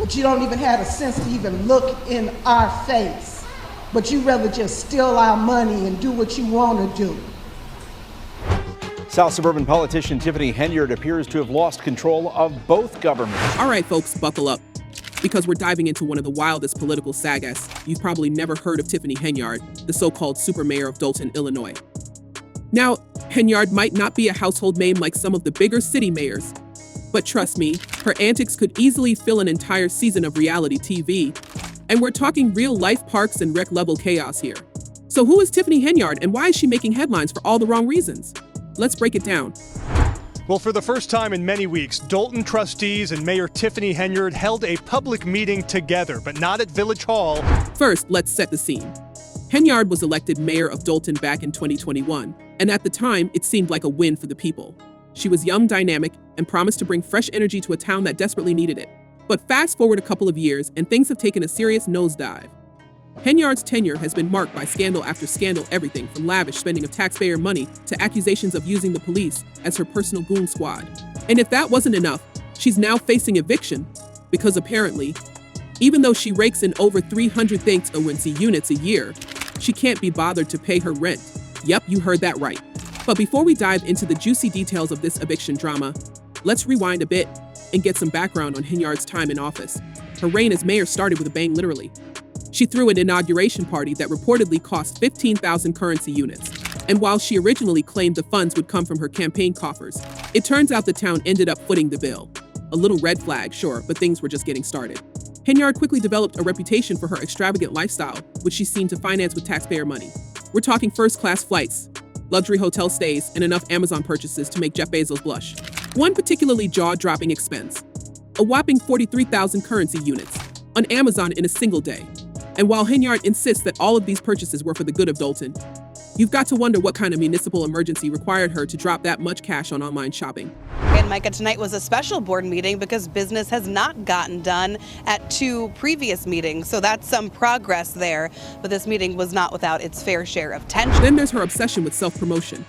but you don't even have a sense to even look in our face. But you rather just steal our money and do what you want to do. South suburban politician Tiffany Henyard appears to have lost control of both governments. All right, folks, buckle up, because we're diving into one of the wildest political sagas. You've probably never heard of Tiffany Henyard, the so-called super mayor of Dolton, Illinois. Now, Henyard might not be a household name like some of the bigger city mayors, but trust me, her antics could easily fill an entire season of reality TV. And we're talking real-life parks and rec-level chaos here. So who is Tiffany Henyard, and why is she making headlines for all the wrong reasons? Let's break it down. Well, for the first time in many weeks, Dolton trustees and Mayor Tiffany Henyard held a public meeting together, but not at Village Hall. First, let's set the scene. Henyard was elected mayor of Dolton back in 2021, and at the time, it seemed like a win for the people. She was young, dynamic, and promised to bring fresh energy to a town that desperately needed it. But fast forward a couple of years, and things have taken a serious nosedive. Henyard's tenure has been marked by scandal after scandal, everything from lavish spending of taxpayer money to accusations of using the police as her personal goon squad. And if that wasn't enough, she's now facing eviction because apparently, even though she rakes in over 300 units a year, she can't be bothered to pay her rent. Yep, you heard that right. But before we dive into the juicy details of this eviction drama, let's rewind a bit and get some background on Henyard's time in office. Her reign as mayor started with a bang, literally. She threw an inauguration party that reportedly cost 15,000 currency units. And while she originally claimed the funds would come from her campaign coffers, it turns out the town ended up footing the bill. A little red flag, sure, but things were just getting started. Henyard quickly developed a reputation for her extravagant lifestyle, which she seemed to finance with taxpayer money. We're talking first-class flights, luxury hotel stays, and enough Amazon purchases to make Jeff Bezos blush. One particularly jaw-dropping expense: a whopping 43,000 currency units on Amazon in a single day. And while Henyard insists that all of these purchases were for the good of Dolton, you've got to wonder what kind of municipal emergency required her to drop that much cash on online shopping. And Micah, tonight was a special board meeting because business has not gotten done at 2 previous meetings. So that's some progress there. But this meeting was not without its fair share of tension. Then there's her obsession with self-promotion.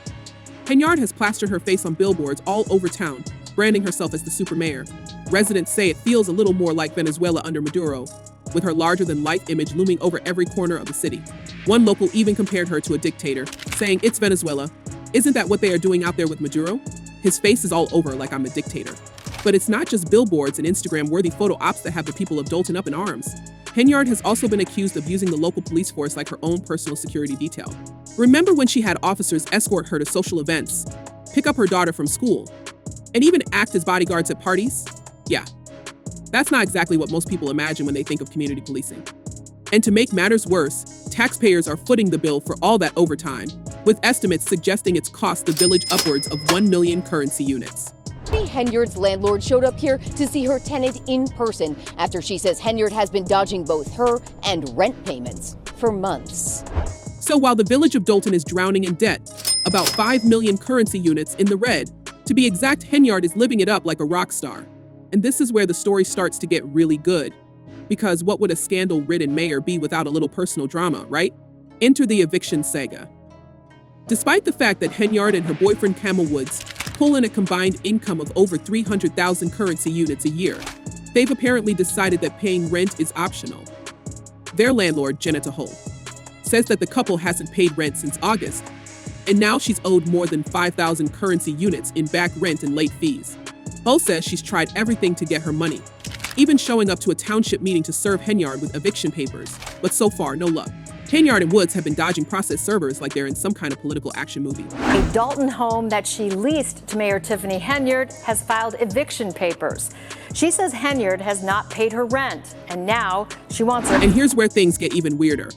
Henyard has plastered her face on billboards all over town, branding herself as the super mayor. Residents say it feels a little more like Venezuela under Maduro, with her larger-than-life image looming over every corner of the city. One local even compared her to a dictator, saying, "It's Venezuela. Isn't that what they are doing out there with Maduro?" His face is all over like I'm a dictator. But it's not just billboards and Instagram-worthy photo ops that have the people of Dolton up in arms. Henyard has also been accused of using the local police force like her own personal security detail. Remember when she had officers escort her to social events, pick up her daughter from school, and even act as bodyguards at parties? Yeah. That's not exactly what most people imagine when they think of community policing. And to make matters worse, taxpayers are footing the bill for all that overtime, with estimates suggesting it's cost the village upwards of 1 million currency units. Henyard's landlord showed up here to see her tenant in person after she says Henyard has been dodging both her and rent payments for months. So while the village of Dolton is drowning in debt, about 5 million currency units in the red, to be exact, Henyard is living it up like a rock star. And this is where the story starts to get really good. Because what would a scandal-ridden mayor be without a little personal drama, right? Enter the eviction saga. Despite the fact that Henyard and her boyfriend Camel Woods pull in a combined income of over 300,000 currency units a year, they've apparently decided that paying rent is optional. Their landlord, Janetta Hull, says that the couple hasn't paid rent since August, and now she's owed more than 5,000 currency units in back rent and late fees. Hull says she's tried everything to get her money, even showing up to a township meeting to serve Henyard with eviction papers, but so far, no luck. Henyard and Woods have been dodging process servers like they're in some kind of political action movie. A Dolton home that she leased to Mayor Tiffany Henyard has filed eviction papers. She says Henyard has not paid her rent, and now she wants her. And here's where things get even weirder.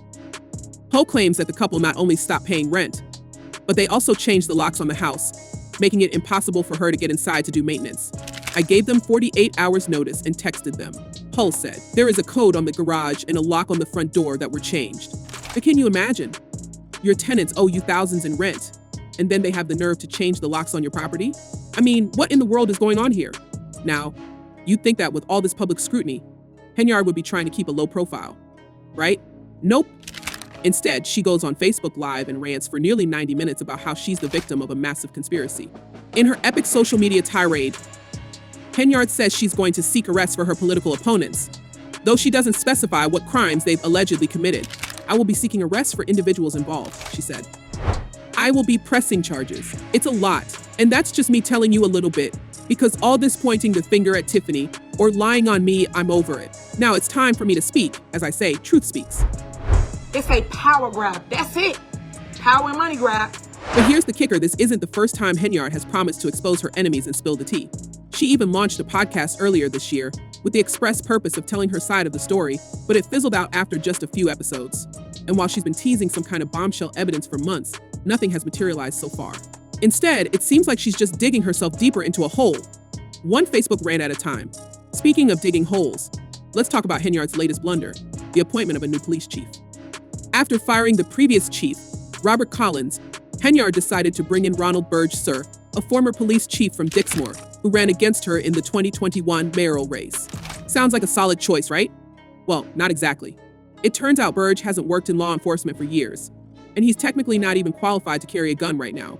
Hull claims that the couple not only stopped paying rent, but they also changed the locks on the house, making it impossible for her to get inside to do maintenance. I gave them 48 hours notice and texted them. Hull said, there is a code on the garage and a lock on the front door that were changed. But can you imagine? Your tenants owe you thousands in rent, and then they have the nerve to change the locks on your property? I mean, what in the world is going on here? Now, you'd think that with all this public scrutiny, Henyard would be trying to keep a low profile, right? Nope. Instead, she goes on Facebook Live and rants for nearly 90 minutes about how she's the victim of a massive conspiracy. In her epic social media tirade, Henyard says she's going to seek arrest for her political opponents, Though she doesn't specify what crimes they've allegedly committed. I will be seeking arrests for individuals involved, she said. I will be pressing charges. It's a lot. And that's just me telling you a little bit. Because all this pointing the finger at Tiffany or lying on me, I'm over it. Now it's time for me to speak. As I say, truth speaks. It's a power grab. That's it. Power and money grab. But here's the kicker. This isn't the first time Henyard has promised to expose her enemies and spill the tea. She even launched a podcast earlier this year with the express purpose of telling her side of the story, but it fizzled out after just a few episodes. And while she's been teasing some kind of bombshell evidence for months, nothing has materialized so far. Instead, it seems like she's just digging herself deeper into a hole, one Facebook rant at a time. Speaking of digging holes, let's talk about Henyard's latest blunder, the appointment of a new police chief. After firing the previous chief, Robert Collins, Henyard decided to bring in Ronald Burge Sr., a former police chief from Dixmoor, who ran against her in the 2021 mayoral race. Sounds like a solid choice, right? Well, not exactly. It turns out Burge hasn't worked in law enforcement for years, and he's technically not even qualified to carry a gun right now,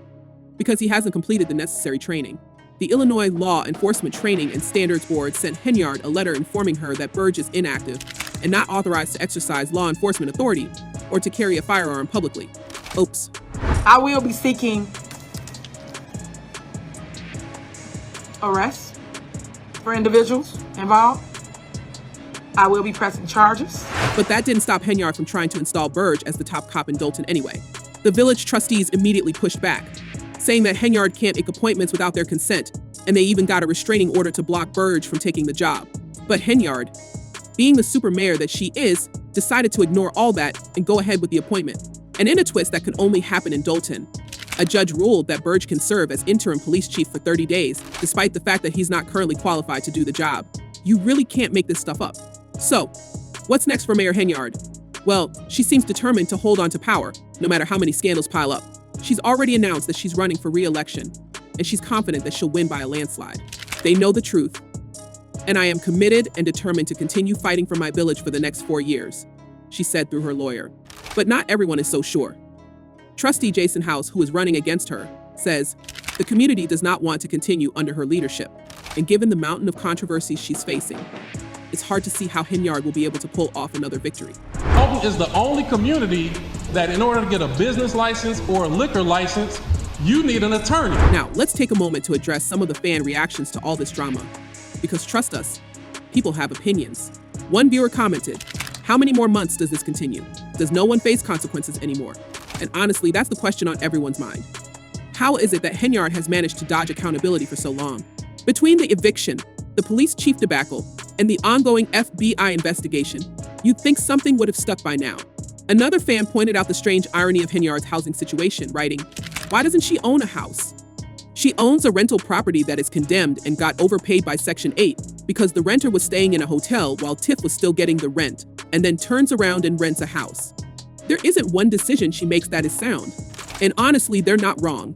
because he hasn't completed the necessary training. The Illinois Law Enforcement Training and Standards Board sent Henyard a letter informing her that Burge is inactive and not authorized to exercise law enforcement authority or to carry a firearm publicly. Oops. I will be seeking arrests for individuals involved. I will be pressing charges. But that didn't stop Henyard from trying to install Burge as the top cop in Dolton anyway. The village trustees immediately pushed back, saying that Henyard can't make appointments without their consent, and they even got a restraining order to block Burge from taking the job. But Henyard, being the super mayor that she is, decided to ignore all that and go ahead with the appointment. And in a twist that can only happen in Dolton, a judge ruled that Burge can serve as interim police chief for 30 days, despite the fact that he's not currently qualified to do the job. You really can't make this stuff up. So, what's next for Mayor Henyard? Well, she seems determined to hold on to power, no matter how many scandals pile up. She's already announced that she's running for re-election, and she's confident that she'll win by a landslide. They know the truth, and I am committed and determined to continue fighting for my village for the next 4 years, she said through her lawyer. But not everyone is so sure. Trustee Jason House, who is running against her, says the community does not want to continue under her leadership, and given the mountain of controversies she's facing, it's hard to see how Henyard will be able to pull off another victory. Dolton is the only community that in order to get a business license or a liquor license, you need an attorney. Now, let's take a moment to address some of the fan reactions to all this drama. Because trust us, people have opinions. One viewer commented, "How many more months does this continue? Does no one face consequences anymore?" And honestly, that's the question on everyone's mind. How is it that Henyard has managed to dodge accountability for so long? Between the eviction, the police chief debacle, and the ongoing FBI investigation, you'd think something would have stuck by now. Another fan pointed out the strange irony of Henyard's housing situation, writing, "Why doesn't she own a house? She owns a rental property that is condemned and got overpaid by Section 8 because the renter was staying in a hotel while Tiff was still getting the rent, and then turns around and rents a house. There isn't one decision she makes that is sound. And honestly, they're not wrong.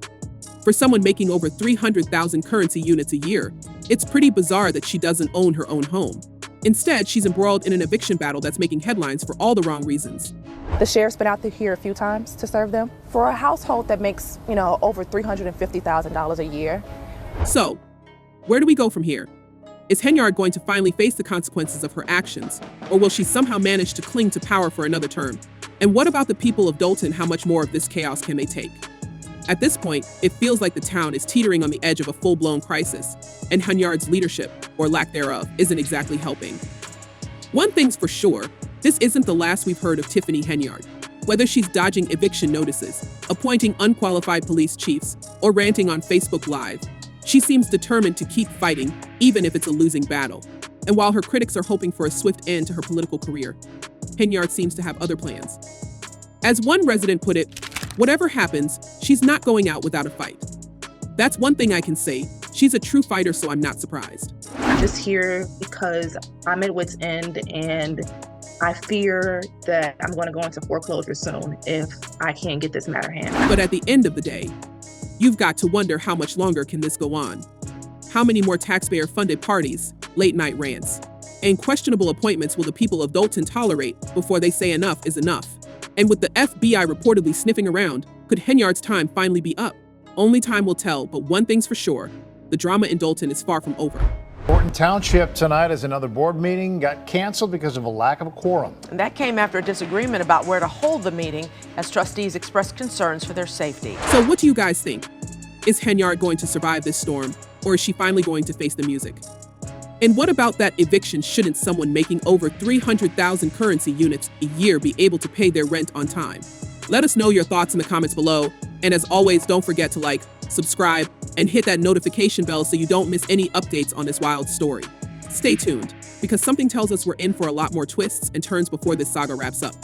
For someone making over 300,000 currency units a year, it's pretty bizarre that she doesn't own her own home. Instead, she's embroiled in an eviction battle that's making headlines for all the wrong reasons." The sheriff's been out here a few times to serve them. For a household that makes, over $350,000 a year. So, where do we go from here? Is Henyard going to finally face the consequences of her actions, or will she somehow manage to cling to power for another term? And what about the people of Dolton? How much more of this chaos can they take? At this point, it feels like the town is teetering on the edge of a full-blown crisis, and Henyard's leadership, or lack thereof, isn't exactly helping. One thing's for sure, this isn't the last we've heard of Tiffany Henyard. Whether she's dodging eviction notices, appointing unqualified police chiefs, or ranting on Facebook Live, she seems determined to keep fighting, even if it's a losing battle. And while her critics are hoping for a swift end to her political career, Henyard seems to have other plans. As one resident put it, whatever happens, she's not going out without a fight. That's one thing I can say. She's a true fighter, so I'm not surprised. I'm just here because I'm at wit's end and I fear that I'm going to go into foreclosure soon if I can't get this matter handled. But at the end of the day, you've got to wonder how much longer can this go on? How many more taxpayer-funded parties, late-night rants, and questionable appointments will the people of Dolton tolerate before they say enough is enough? And with the FBI reportedly sniffing around, could Henyard's time finally be up? Only time will tell, but one thing's for sure, the drama in Dolton is far from over. Dolton Township tonight as another board meeting got canceled because of a lack of a quorum. And that came after a disagreement about where to hold the meeting as trustees expressed concerns for their safety. So what do you guys think? Is Henyard going to survive this storm, or is she finally going to face the music? And what about that eviction? Shouldn't someone making over 300,000 currency units a year be able to pay their rent on time? Let us know your thoughts in the comments below. And as always, don't forget to like, subscribe, and hit that notification bell so you don't miss any updates on this wild story. Stay tuned, because something tells us we're in for a lot more twists and turns before this saga wraps up.